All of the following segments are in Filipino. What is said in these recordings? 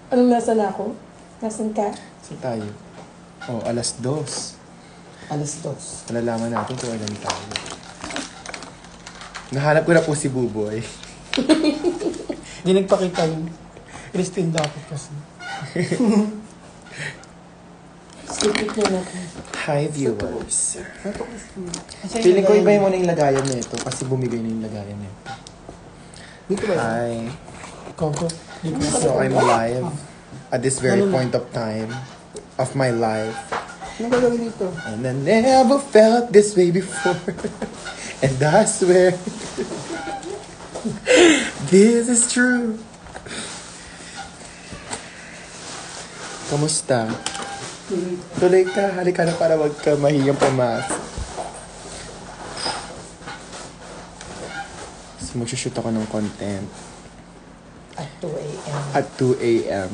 Anong nasa na ako? Nasaan ka? Saan tayo? Oh, alas 2. Alas 2. Malalaman natin kung ilan tayo. Nahanap ko na po si Buboy. Hindi nagpakita yung Christine dapat kasi. Secret na natin. Hi, viewers. Ito Christine. Feeling ko iba mo na yung lagayan nito kasi bumigay na yung lagayan nito. Dito ba? Hi. Coco. So, I'm live at this very point of time of my life. Anong gagawin dito? And I never felt this way before. And I swear, this is true. Kamusta? Tuloy ka. Halika na para wag ka mahiyang pumasok. So, magsushoot ako ng content At 2 a.m. at 2 a.m.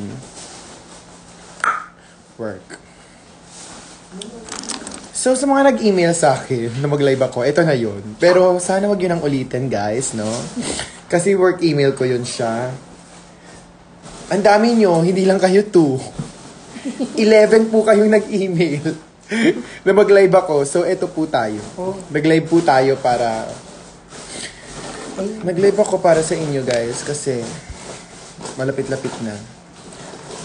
Work. So, sa mga nag-email sa akin na mag-live ako, ito na yun. Pero sana wag yun ang ulitin, guys, no? Kasi work email ko yun siya. Ang dami nyo, hindi lang kayo 2. 11 po kayong nag-email na mag-live ako. So, ito po tayo. Nag-live po tayo para... Nag-live ako para sa inyo, guys, kasi malapit-lapit na.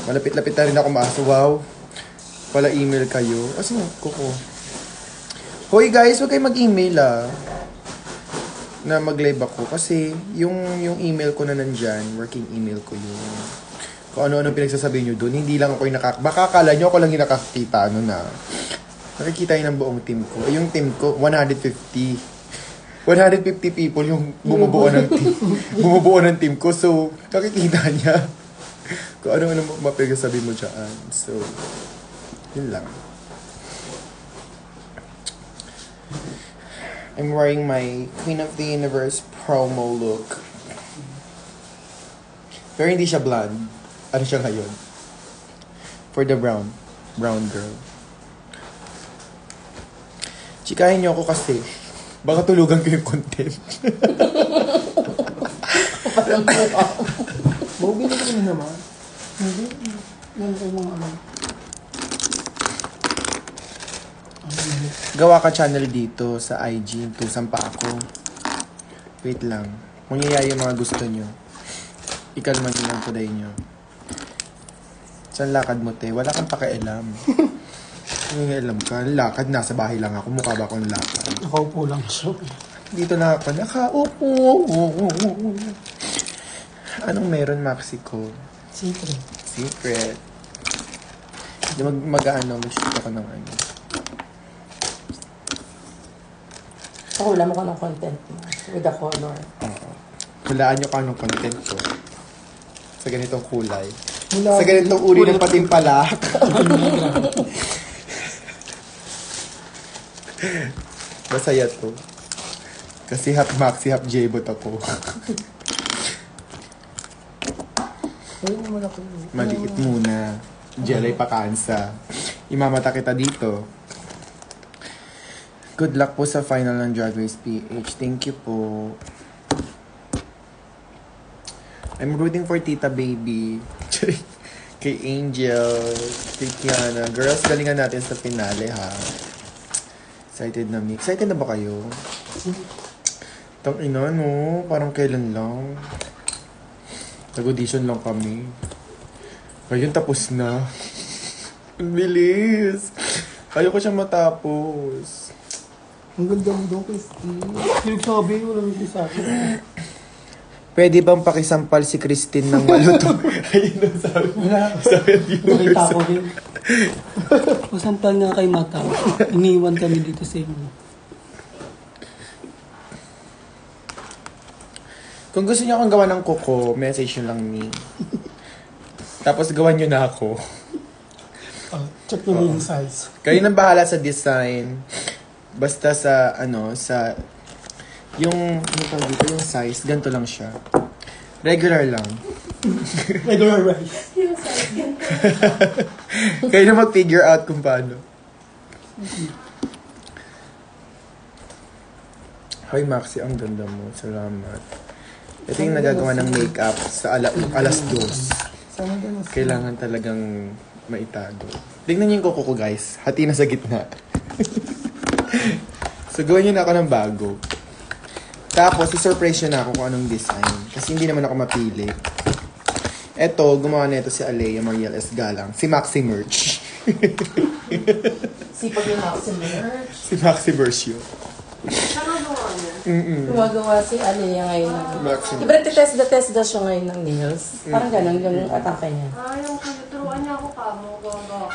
Malapit-lapit na rin ako maaso. Wow. Pala email kayo. Kasi kuko. Hoy guys, huwag kayo mag-email na mag-live ako. Kasi yung email ko na nandyan, working email ko yung kung ano-ano pinagsasabi nyo dun. Hindi lang ako yung baka akala nyo ako lang yung nakakita ano na. Nakikita yun ng buong team ko. Yung team ko, 150 people yung bumubuo ng team. Bumubuo ng team ko. So, nakikita niya kung ano-ano mapagsasabi mo dyan. So, yun lang. I'm wearing my Queen of the Universe promo look. Pero hindi siya blonde. Ano siya ngayon? For the brown girl. Chikahin niyo ako kasi baka tulugan ko yung content. Bumili ko na naman. Hindi. Yan ko yung mga ano. Gawa ka channel dito sa IG. Tusan pa ako. Wait lang. Kung yung mga gusto nyo, ikalman nyo lang today nyo. Saan lakad mo, te? Wala kang pakialam. Alam ka. Lakad, nasa bahay lang ako. Mukha ba akong lakad? Nakaupo lang siya. Dito na ako. Nakaupo. Anong meron, Maxi ko? Secret. Mag-shoot ako ng ano. Pakulam ko ng content mo with the color. Oo. Hulaan nyo ka anong content ko. Sa ganitong kulay. Sa ganitong uri ng patimpalak. Masaya to. Kasi half Maxi, half J-bot ako. Ayun naman ako. Maliit muna. Jelly pakansa. Imamata kita dito. Good luck po sa final ng Drag Race PH. Thank you po. I'm rooting for Tita Baby. Kay Angel. Kay Kiana. Girls, galingan natin sa finale, ha? Excited na me. Excited na ba kayo? Tang ina, no? Parang kailan lang. Nag-audition lang kami. Ngayon tapos na. Ang bilis. Ayoko siyang matapos. Ang ganda mo daw, Christine. Pinagsabi mo lang sa akin. Pwede bang pakisampal si Christine ng maluto? Ayun ang sabi. Sabi ang viewers. Nakita ko din. Pasampal nga kay Mata. Iniwan kami dito sa inyo. Kung gusto niyo akong gawa ng kuko, message nyo lang me. Tapos gawan nyo na ako. Check nyo yung size. Kayo nang bahala sa design. Basta sa, yung size, ganito lang siya. Regular lang. Regular rice. Kayo na mag-figure out kung paano. Hi Maxi, ang ganda mo. Salamat. Ito yung nagagawa ng makeup sa alas 2. Kailangan talagang maitago. Tingnan niyo yung kuko ko, guys. Hati na sa gitna. So, gawin niyo na ako ng bago. Tapos, i-surprise niyo na ako kung anong design. Kasi hindi naman ako mapili. Eto, gumawa na ito si Alea Mariel S. Galang. Si Maxi Merch. Sipag yung Maxi Merch. Si Maxi Versio. Gumagawa si Alea ngayon. Maxi Iba test siya ngayon ng nails. Parang ganun yung atake niya. Yung turuan niya ako pa mo.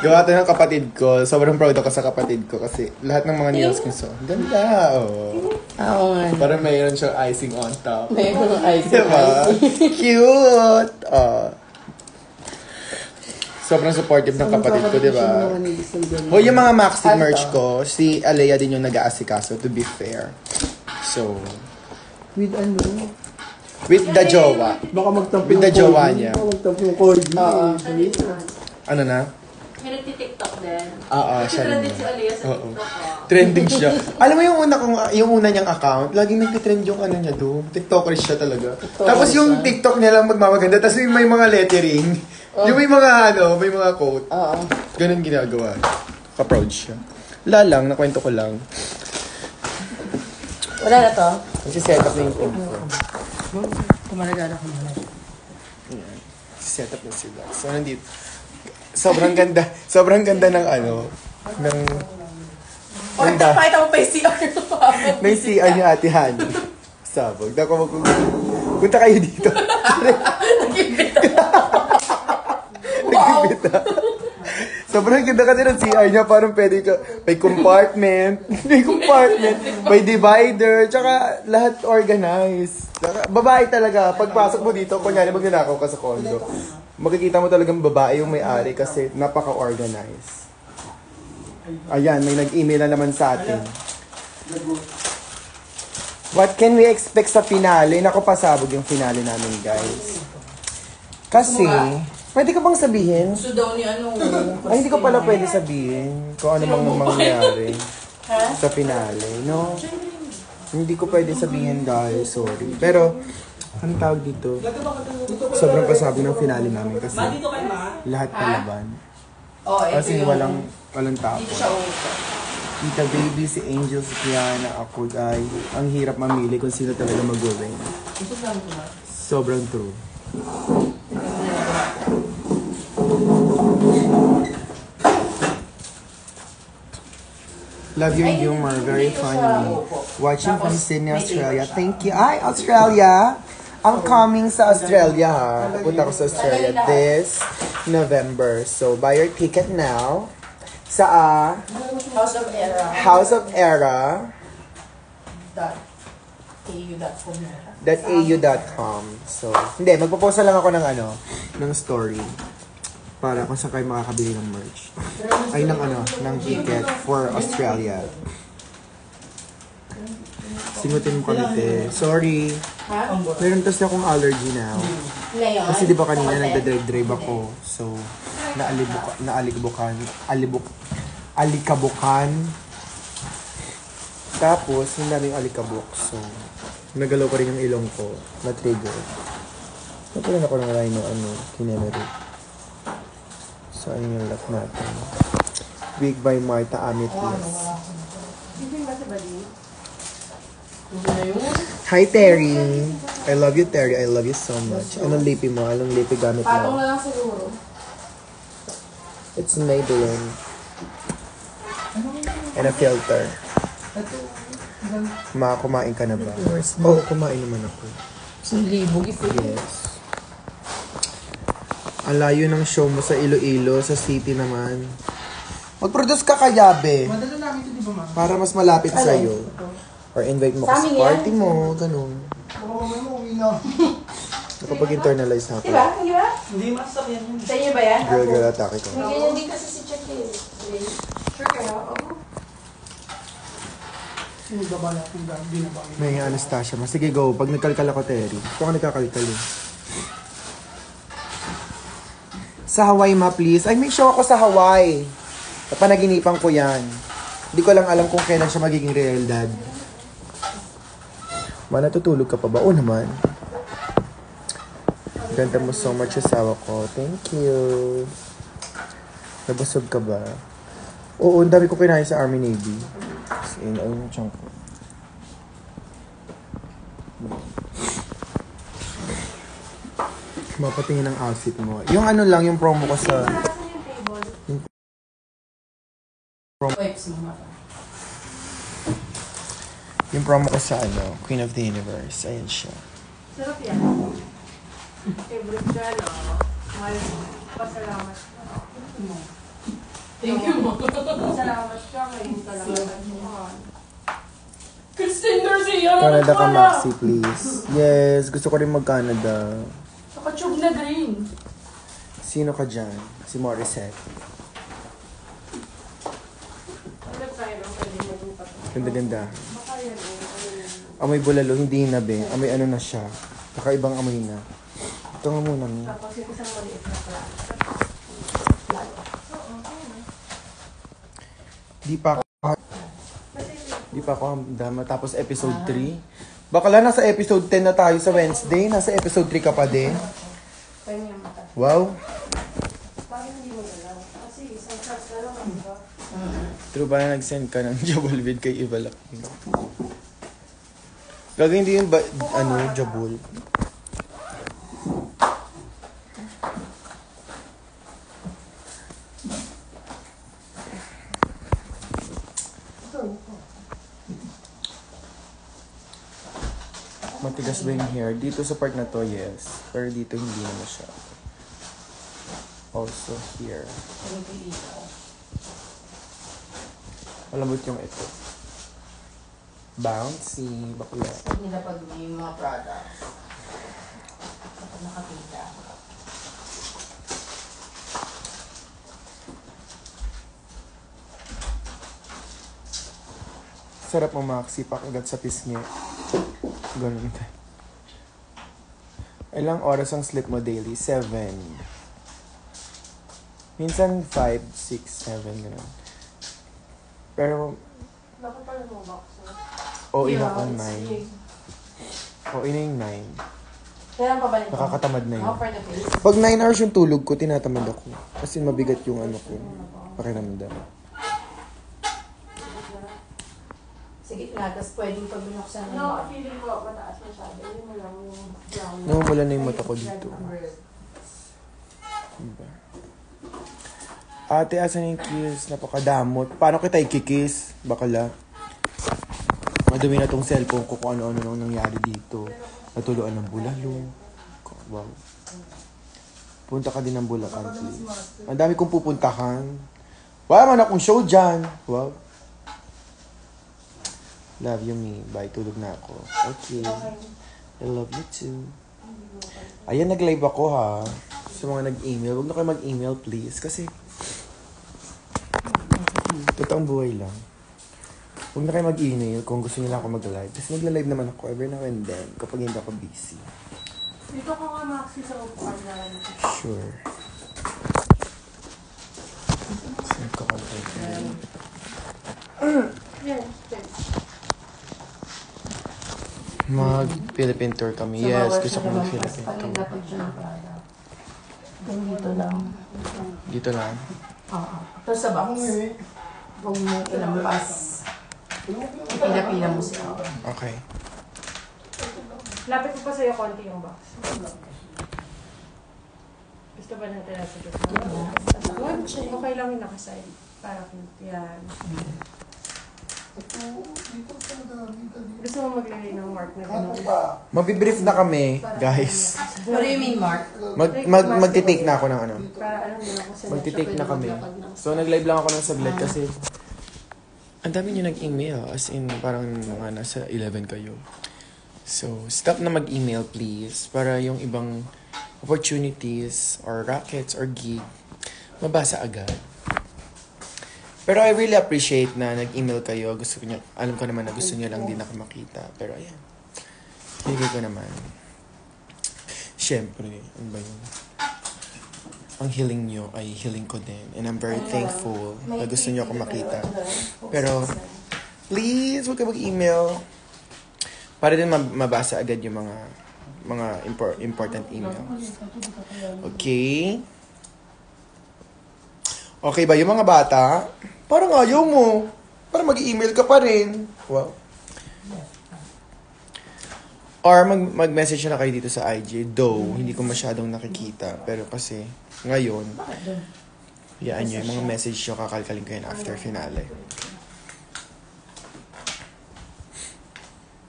Gawa ito ng kapatid ko. Sobrang proud ako sa kapatid ko kasi lahat ng mga nails ko so. Ganda, oh. Oo nga. Parang mayroon siyang icing on top. May ice. Diba? Cute! Oh. Sobrang supportive ng kapatid ko, diba? O yung mga Maxi merch ko, si Alea din yung nag-aasikaso, to be fair. So, With ano? with the jowa. Baka magtampo With the yung jowa corgi. niya. Baka magtampo yung corgi. Oo. Ano na? May nagtitiktok din. Oo, siya Trending rin. si Alea sa Oo. TikTok ko. Trending siya. Alam mo yung una niyang account, laging nagtitrend yung ano niya doon. TikToker siya talaga. TikToker Tapos yung siya. TikTok niya lang magmamaganda. Tapos yung may mga lettering. Yung may mga may mga quote. Oo. Ganun ginagawa. Ka-proud siya. Wala lang, nakwento ko lang. Wala na to? Nagsiset up na yung team ko. Kumaragala ko muna. Set up na sila. So, nandito. Sobrang ganda. Sobrang ganda ng ano. Ng... Or Ganda. pakita mo pa yung CR May CR ni Ate Hani. Sabog. Dako punta kayo dito. Nag-imbita. Sobrang ganda kasi ng CR niya. Parang pwede ka, may compartment. May compartment. May divider. Tsaka lahat organized. Tsaka, babae talaga. Pagpasok mo dito, kunyari magnanakaw ka sa condo. Makikita mo talagang babae yung may-ari kasi napaka-organized. Ayan, may nag-email na naman sa atin. What can we expect sa finale? Naku, pasabog yung finale namin, guys. Kasi, pwede ka bang sabihin? Gusto daw ni ano. Ay, hindi ko pala pwede sabihin kung ano mang mangyari sa finale, no? Hindi ko pwede sabihin, guys. Sorry. Pero, anong tawag dito? Sobrang pasabog ng finale namin kasi lahat palaban. Oh, Kasi walang tao. Dito siya upo. Tita Baby, si Angel, si Kiana, ako, guys. Ang hirap mamili kung sino talaga mag-win. Ito saan ko na? Sobrang true. Love your humor, very funny. Watching from Sydney, Australia. Thank you. Ay, Australia! I'm coming sa Australia, ha. Pupunta ako sa Australia this November. So, buy your ticket now. Sa House of Era. House of Era .au.com. So, hindi, magpo-post lang ako ng story para kung saan kayo makakabili ng merch. Ay, ng ticket for Australia. Singutin mo kami, te. Sorry. Ha? Meron kasi akong allergy now. Ngayon? Kasi di ba kanina nagda-drive ako. So, alikabukan. Tapos, yung daming alikabok. So, nagalaw pa rin yung ilong ko. Na-trigger. Nagkaroon ako ng rhino, kinemery. So, ayun yung lock natin. Big by Martha Amethyst. Hi, Terry. I love you, Terry. I love you so much. Anong lipi mo? Anong lipi gamit Patong mo? na lang siguro. It's Maybelline. And a filter. Kumain ka na ba? Oo, kumain naman ako. Libo, gifo. Yes. Ang layo ng show mo sa Iloilo, sa city naman. Mag-produce ka kaya, be. Madala namin ito, di ba, ma? Para mas malapit sa'yo. Or invite mo ka Sa sa amin party yan. mo, ganun. Baka mamaya mo uwi na. Nakapag-internalize na ako. Diba? Diba? Hindi masak yan. Sa inyo ba yan? Girl, atake ko. May ganyan din kasi si Chuck eh. Sure kaya? Oo. Hindi ba ba natin hindi na ba? May Anastasia ma. Sige, go. Pag nagkalkal ako, Terry. Ito ka nagkakalkal eh. Sa Hawaii, ma, please. Ay, may show ako sa Hawaii. Panaginipan ko yan. Hindi ko lang alam kung kailan siya magiging realidad. Ma, natutulog ka pa ba? Oo naman. Ganda mo so much, asawa ko. Thank you. Nabusog ka ba? Oo, ang dami ko kinain sa Army Navy. As in, ayun yung chunk ko. Mapatingin ang outfit mo. Yung ano lang, yung promo ko sa... Nasaan yung table? Wipes mo mata. Yung promo ko sa ano, Queen of the Universe. Ayan siya. Sarap yan. Favorite ka, no? Mahal mo. Pasalamat ka. Thank you mo. Salamat ka. Ngayon ka lang nagmahal. Christine Garcia! Canada ka, Maxi, please. Yes, gusto ko rin mag-Canada. Nakachug na green. Sino ka dyan? Si Morissette. Ano tayo lang pwede matupat? Ganda-ganda. Baka yan eh. Amoy bulalo, hindi hinabi. Amoy ano na siya. Kakaibang amoy na. Ito nga muna, Mi. Tapos yung isang maliit na pala. Di pa ako handa matapos episode 3. Bakala nasa episode 10 na tayo sa Wednesday. Nasa episode 3 ka pa din. Pahinga yung mata. Wow. Bakit hindi mo galaw? Kasi isang shots na lang, di ba? True ba na nag-send ka ng Jabul vid kay Eva Laki? Gagawin hindi yung Jabul. Matigas ba yung hair? Dito sa part na to, yes. Pero dito hindi na siya. Also here. Malambot yung ito. Bouncy. Bakla. Huwag nila pag may mga products. Kapag nakakita. Sarap mo, Maxi. Pakagat sa pisngi. Ganun. Ilang oras ang sleep mo daily? 7. Minsan 5, 6, 7, gano'n. Pero, Bakit pala mo box? ina ko 9. Ina yung 9. Kailan pa balik? Nakakatamad na yun. How for the face? Pag 9 hours yung tulog ko, tinatamad ako. Kasi mabigat yung ano ko. Pakiramdam. Sige na, tapos pwedeng pag binuksan mo. No, feeling ko mataas masyado. Yun mo lang yung brown. Nawawala na yung mata ko dito. Diba? Ate, asan yung kiss? Napakadamot. Paano kita i-kiss? Bakala. Madumi na tong cellphone ko kung ano-ano nang nangyari dito. Natuluan ng bulalo. Wow. Punta ka din ng Bulacan, please. Ang dami kong pupuntahan. Wala man akong show dyan. Wow. Love you, me. Bye. Tulog na ako. Okay. I love you too. Ayan, nag-live ako ha. Sa mga nag-email. Huwag na kayo mag-email, please. Kasi, totoong buhay lang. Huwag na kayo mag-email kung gusto niyo lang ako mag-live. Kasi magla-live naman ako every now and then kapag hindi ako busy. Dito ka nga, Maxi, sa upuan na. Sure. Saan ka ka Yan, Mag-Philippine tour kami. Yes, gusto ko mag-Philippine Pag tour. dapat siya ng product. Dito lang. Dito lang. Oo. Tapos sa box. Huwag mo ilampas. Pila-pila mo siya. Okay. Lapit ko pa sa'yo konti yung box. Gusto ba natin nasa gitna? Okay lang yung nakaside. Para cute. Yan. Gusto mo maglagay ng mark na gano'n? Mabibrief na kami, guys. What do you mean, Mark? Magtitake na ako ng ano. Para alam nila kung saan. Magtitake na kami. So, nag-live lang ako ng saglit kasi ang dami nyo nag-email. As in, parang mga nasa 11 kayo. So, stop na mag-email, please. Para yung ibang opportunities or rackets or gig, mabasa agad. Pero I really appreciate na nag-email kayo. Gusto niyo, alam ko naman na gusto niyo lang din ako makita. Pero ayan. Higay ko naman. Siyempre, ano ba yun? Ang healing niyo ay healing ko din. And I'm very thankful na gusto niyo ako makita. Pero, please, huwag ka mag-email. Para din mabasa agad yung mga mga important emails. Okay? Okay ba yung mga bata? Parang ayaw mo. Parang mag-email ka pa rin. Wow. Or mag-message na kayo dito sa IG. Though, hindi ko masyadong nakikita. Pero kasi, ngayon, yaan nyo, yung mga message nyo, kakalkalin ko yan after finale.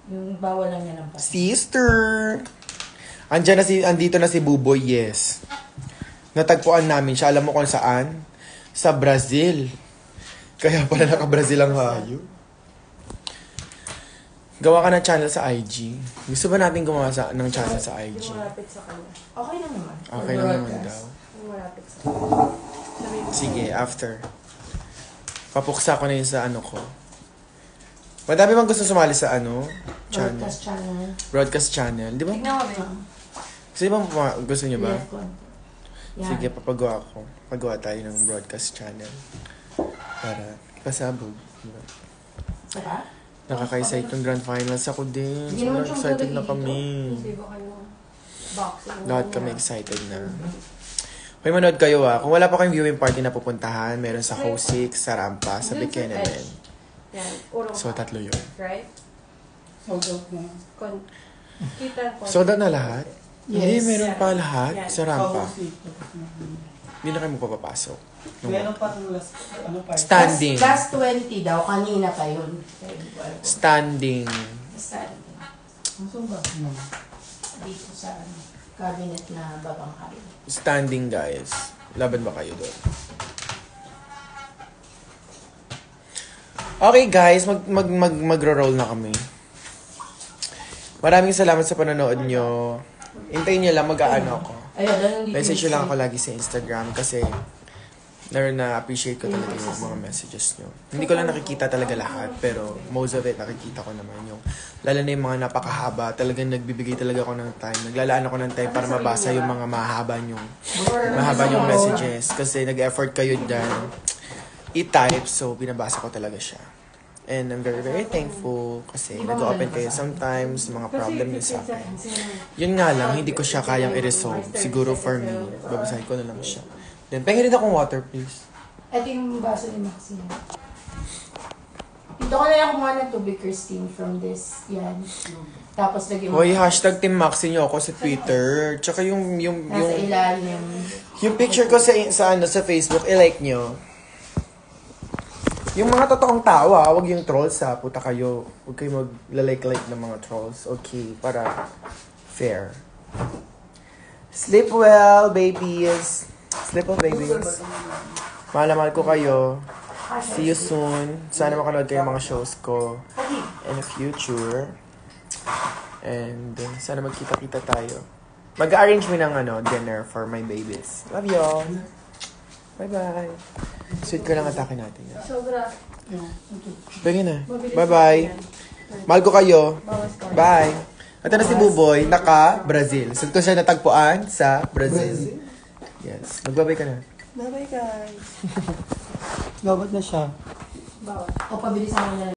Yung bawal lang niya ng pas. Sister! Andito na si Buboy, yes. Natagpuan namin siya. Alam mo kung saan? Sa Brazil. Kaya pala naka-Brazil ang hayo. Gawa ka ng channel sa IG. Gusto ba natin gumawa ng channel sa IG? Yung malapit sa kanya. Okay lang naman. Okay lang naman daw. Yung malapit sa kanya. Sabi mo, Sige, after. Papuksa ko na yun sa ano ko. Madami bang gusto sumali sa ano? Channel. Broadcast channel. Broadcast channel. Di ba? Tignan mo ba? Gusto niyo ba? Left konti. Yan. Sige, papagawa ko. Pagawa tayo ng broadcast channel. Para pasabog. Diba? Diba? Nakaka-excite yung grand finals ako din. Hindi naman Sobrang siyang excited na dito. kami. kasi baka yung boxing. Lahat kami excited na. Hoy, manood kayo Kung wala pa kayong viewing party na pupuntahan, meron sa Hosik, sa Rampa, sa Bikenemen. Yan, urong So, ka. 3 yun. Right? Sold out na. Kita ko. Sold out na lahat? Yes. Hindi, meron pa lahat Yan. sa Rampa. Sold Hindi na kayo magpapapasok. Meron pa ang last, ano pa? Standing. Last 20 daw. Kanina pa yun. Standing. Standing. Saan ba? No. Dito sa cabinet na babang cabinet. Standing, guys. Laban ba kayo doon? Okay, guys. Magro-roll na kami. Maraming salamat sa panonood nyo. Hintayin nyo lang, mag-aano ako. Ayun, nandito. Message nyo lang ako lagi sa Instagram kasi na-appreciate ko talaga yung mga messages nyo. Hindi ko lang nakikita talaga lahat, pero most of it nakikita ko naman yung, lalo na yung mga napakahaba, talagang nagbibigay talaga ako ng time. Naglalaan ako ng time para mabasa yung mga mahaba yung messages kasi nag-effort kayo dyan i-type, so binabasa ko talaga siya. And I'm very, very thankful kasi nag-open kayo sometimes mga problem nyo sa akin. Yun nga lang, hindi ko siya kayang i-resolve. Siguro for me, babasahin ko na lang siya. Then, pahingin rin akong water, please. Ito yung baso ni Maxine. Dito ko na lang kumuha ng tubig, Christine, from this. Yan. Tapos lagyan mo. Hoy, hashtag Team Maxi nyo ako sa Twitter. Tsaka Nasa ilalim. yung picture ko sa Facebook, i-like nyo. Yung mga totoong tawa, wag yung trolls ha. Puta kayo. Huwag kayo mag-like ng mga trolls. Okay, para fair. Sleep well, babies. Sleep well, babies. Mahal na mahal ko kayo. See you soon. Sana makanood kayo ng mga shows ko in the future. And sana magkita-kita tayo. Mag-arrange mo ng dinner for my babies. Love y'all. Bye-bye. Sweet ko lang atake natin. Sobra. Pwede na. Bye-bye. Mahal ko kayo. Bye. Ito na si Buboy, naka-Brazil. So, ito siya natagpuan sa Brazil. Yes. Magbabay ka na. Bye-bye guys. Gabot na siya. O, pabilisan mo na